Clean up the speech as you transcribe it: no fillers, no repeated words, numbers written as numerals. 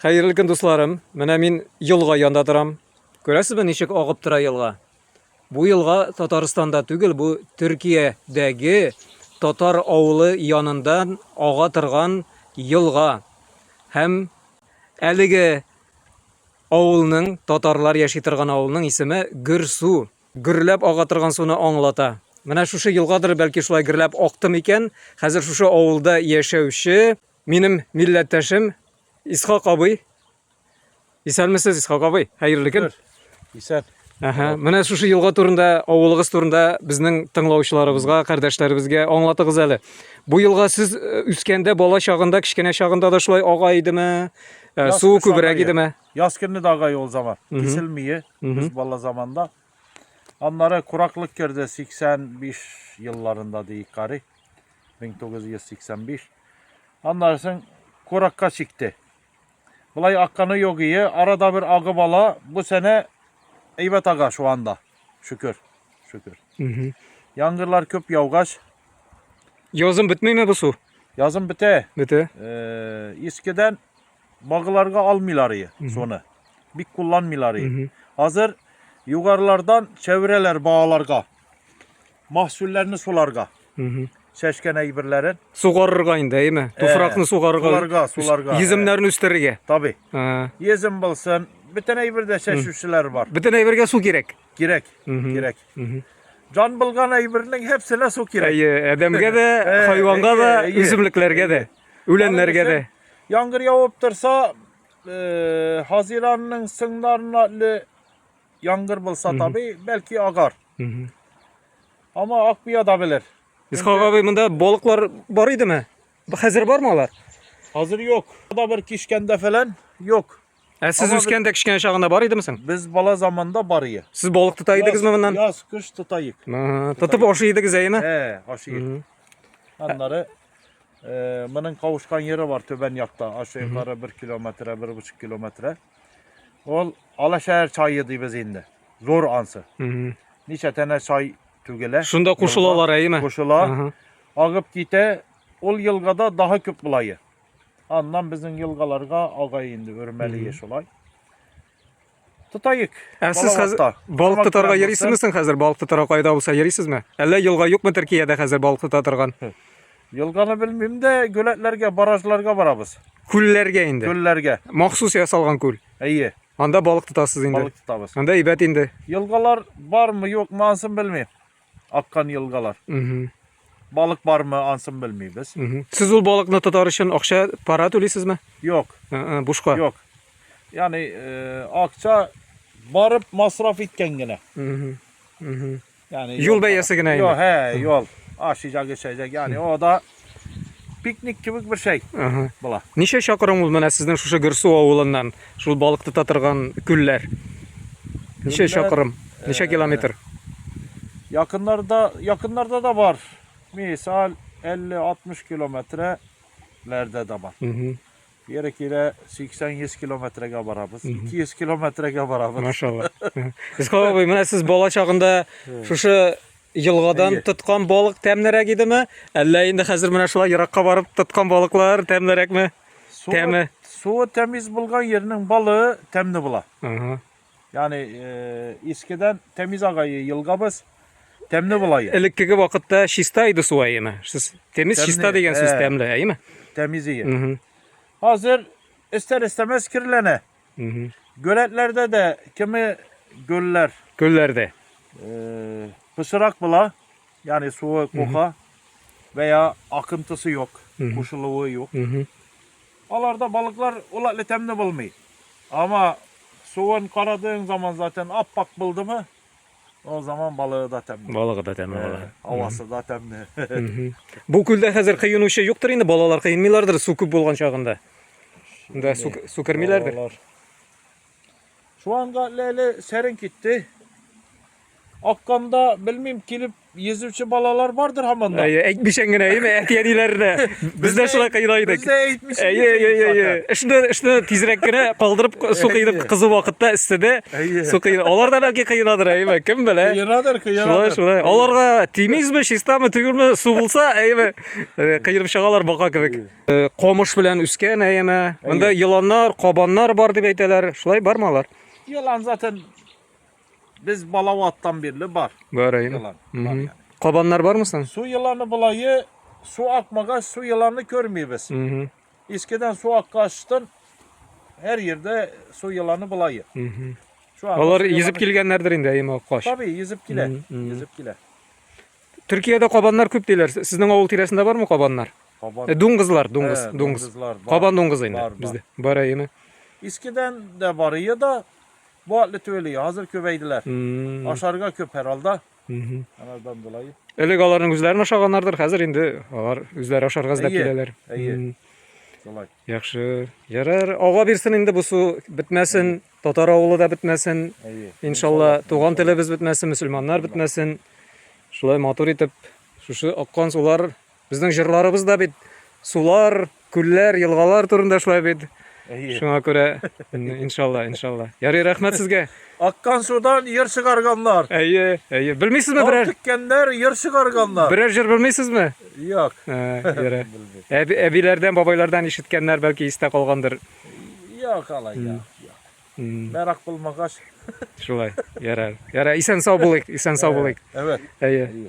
Hayırlı gün dostlarım. Менә мин елга янда торам. Күрәсезме, ничек агып тора елга? Бу елга Татарстанда түгел, бу Төркиядәге татар авылы янындан ага торган елга. Һәм әлеге авылның, татарлар яши торган авылның исеме Гөрсу. Гөрләп ага торган суны аңлата. Менә шушы елгадыр бәлки шулай гөрләп акты микән? Хәзер шушы авылда яшәүче минем милләттәшем İshak abi. İsәнмесез, İshak abi? Hayırlı gün. İsән. Менә шушы елга турында, авылыгыз турында безнең тыңлаучыларыбызга, кардәшләребезгә аңлатыгыз әле. Бу елга сез үскәндә, бала чагында, кичкенә чагында да шулай ага идеме? Су күбрәк идеме? Yaz günü de agay o zaman. Kesilmiyor. Biz bala zamanda. Onlara kuraklık girdi 85 yıllarında deyik gari. 1985. Onlarsın kurakka çıktı. Bulay akkanı yok iyi. Arada bir agı bala. Bu sene eyvet aga şu anda. Şükür. Şükür. Yangırlar köp yavgaç. Yazın bitmey mi bu su? Yazın bite. Bite. İskiden bağılarga almıyorlar sonu. Bir kullanmıyorlar. Hazır yukarılardan çevreler bağlarga. Mahsullerini sularga. Seçken eybirlerin. Сугарырга инде, әйме? Туфракны сугарырга. Sularga. Yizimләрне үстерергә. Tabi. Yezim bulsun. Bütün eybirde seçüşçüler var. Бүтән әйбергә су кирәк. Gerek. Gerek. Can bulgan eybirinin hepsine su gerek. Adamga da, hayvonga da, üzümliklәргә дә, үләннәргә дә. Yangır yağıp dursa Haziran'ın sınırlarına yangır bulsa tabi belki agar. Ama akmaya da bilir. İshak abi, монда balıklar бар идеме? Хәзер бармы алар? Hazır yok. Da bir kişkende falan yok. Siz Ama үскәндә кичкенә чагында бар идемисең? Biz bala zamanda barıyı. Siz balık tuta идегезме моннан? Yaz kış tutayık. Тотып ашый идегез, әйме? Aşıyı. Onları bunun kavuşkan yeri var Töben yakta. Aşağı yukarı 1 kilometre, 1,5 kilometre. Ol Alaşehir çayıydı biz indi. Zor ansı. Niçe tane çay tügele. Şunda kuşulalar, әйме? Kuşula. Ağıp gite. Ol yılgada daha köp bulayı. Andan bizim yılgalarga ağay indi. Örmeli yeşolay. Tutayık. Siz хәзер balık tutarга ярыйсызмы хәзер? Balık tutarга кайда булса ярыйсызмы? Әллә елга юкмы Төркиядә хәзер balık тута торган? Yılganı bilmeyeyim de göletlerge, barajlarga varabız. Күлләргә инде. Göllerge. Махсус ясалган күл. İyi. Анда balık тутасыз инде. Balık tutabız. Анда әйбәт инде. Yılgalar var mı yok mu ansın bilmeyeyim. Akkan yılgalar. Balık var mı ansın bilmeyeyim biz. Siz ул балыкны тотар өчен акча, пара түлисезме? Yok. Бушка. Yok. Yani akça barıp masraf etken gene. Yani Yol bəyəsi gene Yok indi. yol. Aşacak geçecek yani o da piknik gibi bir şey. Bula. Ничә чакрым ул менә сезнең шушы Гөрсу авылыннан, шул балык тота торган күлләр? Ничә чакрым? Ничә километр? Yakınlarda da var. Misal 50-60 kilometrelerde de var. Gerekirse 80-100 kilometrege varabız. 200 kilometrege varabız. Maşallah. Искак абый, менә сез бала чагында шушы елгадан тоткан балык тәмнәрәк идеме? Әллә инде хәзер менә шулай еракка барып тоткан балыклар тәмнәрәкме? Тәме. Suyu temiz bulgan yerinin balığı temli bula. Yani eskiden temiz ağayı yılgabız temli bulayı. Элеккеге вакытта чиста иде су, әйме? Сез temiz чиста дигән сүз тәмле, әйме? Temiz iyi. Hazır ister istemez kirlene. Göletlerde de kimi göller Көлләрдә. pısırak bula. Yani suyu koka veya akıntısı yok. Kuşuluğu yok. Alarda balıklar olatlı temli bulmuyor. Ama suyun karadığın zaman zaten appak buldu mu o zaman balığı da temli. Балыгы да тәмле була. Havası da temli. Бу күлдә хәзер кыйынучы юктыр инде, балалар кыйынмыйлардыр су күп булган чагында. Монда су кермиләрдер. Şu an lele serin gitti. Akkanda bilmem kilip yüzüvçi balalar vardır hamanda. Ekmişen gene mi? Et yedilerine. Biz de şuna kıyılaydık. Biz de eğitmişiz. İşte tizrek gene kaldırıp su kıyılıp kızı vakitte istedi. Su kıyılıp. Olardan belki kıyıladır mi? Kim bile? Kıyınadır. Şulay. Olarga temiz mi, şista mı, tügür mü su bulsa mi? Kıyılıp şağalar baka kebek. Komuş bilen üsken mi? Bunda yılanlar, kobanlar var dip eyteler. Şulay var mı alar? Yılan zaten biz Balavat'tan birli var. Var mi? Yılan. Var yani. Kobanlar var mısın? Su yılanı bulayı su akmaga su yılanını görmeyiz. İskeden su akkaçtın her yerde su yılanı bulayı. Şu anda Onlar su yılanı- yüzüp gelgenlerdir indi ayım o koş. Tabii yüzüp gile. Yüzüp gile. Türkiye'de kobanlar köp deyler. Sizin avul tiresinde var mı kobanlar? Kaban. Dunguzlar, dunguz. Dunguzlar var. Koban dunguzu indi Var, bizde. Var ayımı. İskiden de varıyor da bu atlı töylüyor. Hazır köveydiler. Aşarga köp herhalde. Onlardan dolayı. Elegaların üzlerini aşağıganlardır hazır indi. Alar üzleri aşargaz dep İyi, geleler. iyi. Dolay. Yaxşı. Yarar. Ağa birsin indi bu su bitmesin. Tatar avulu da bitmesin. İyi. İnşallah tuğan tilimiz bitmesin, Müslümanlar bitmesin. Şulay motor itip, şu akkan sular, bizden jırlarımız da bit. Sular, küller, yılgalar turunda şulay bit. İyi. Şuna göre inşallah. Yarı rahmet sizge. Akkan sudan yer çıkarganlar. İyi. Bilmeysiz mi birer? Tükkenler yer çıkarganlar. Birer jır bilmeysiz mi? Yok. Yere. Ebilerden, babaylardan işitkenler belki iste kalgandır. Yok alay ya. Merak bulmak aç. Şulay. Yarar. Isen sağ bulayık. Evet. İyi. İyi.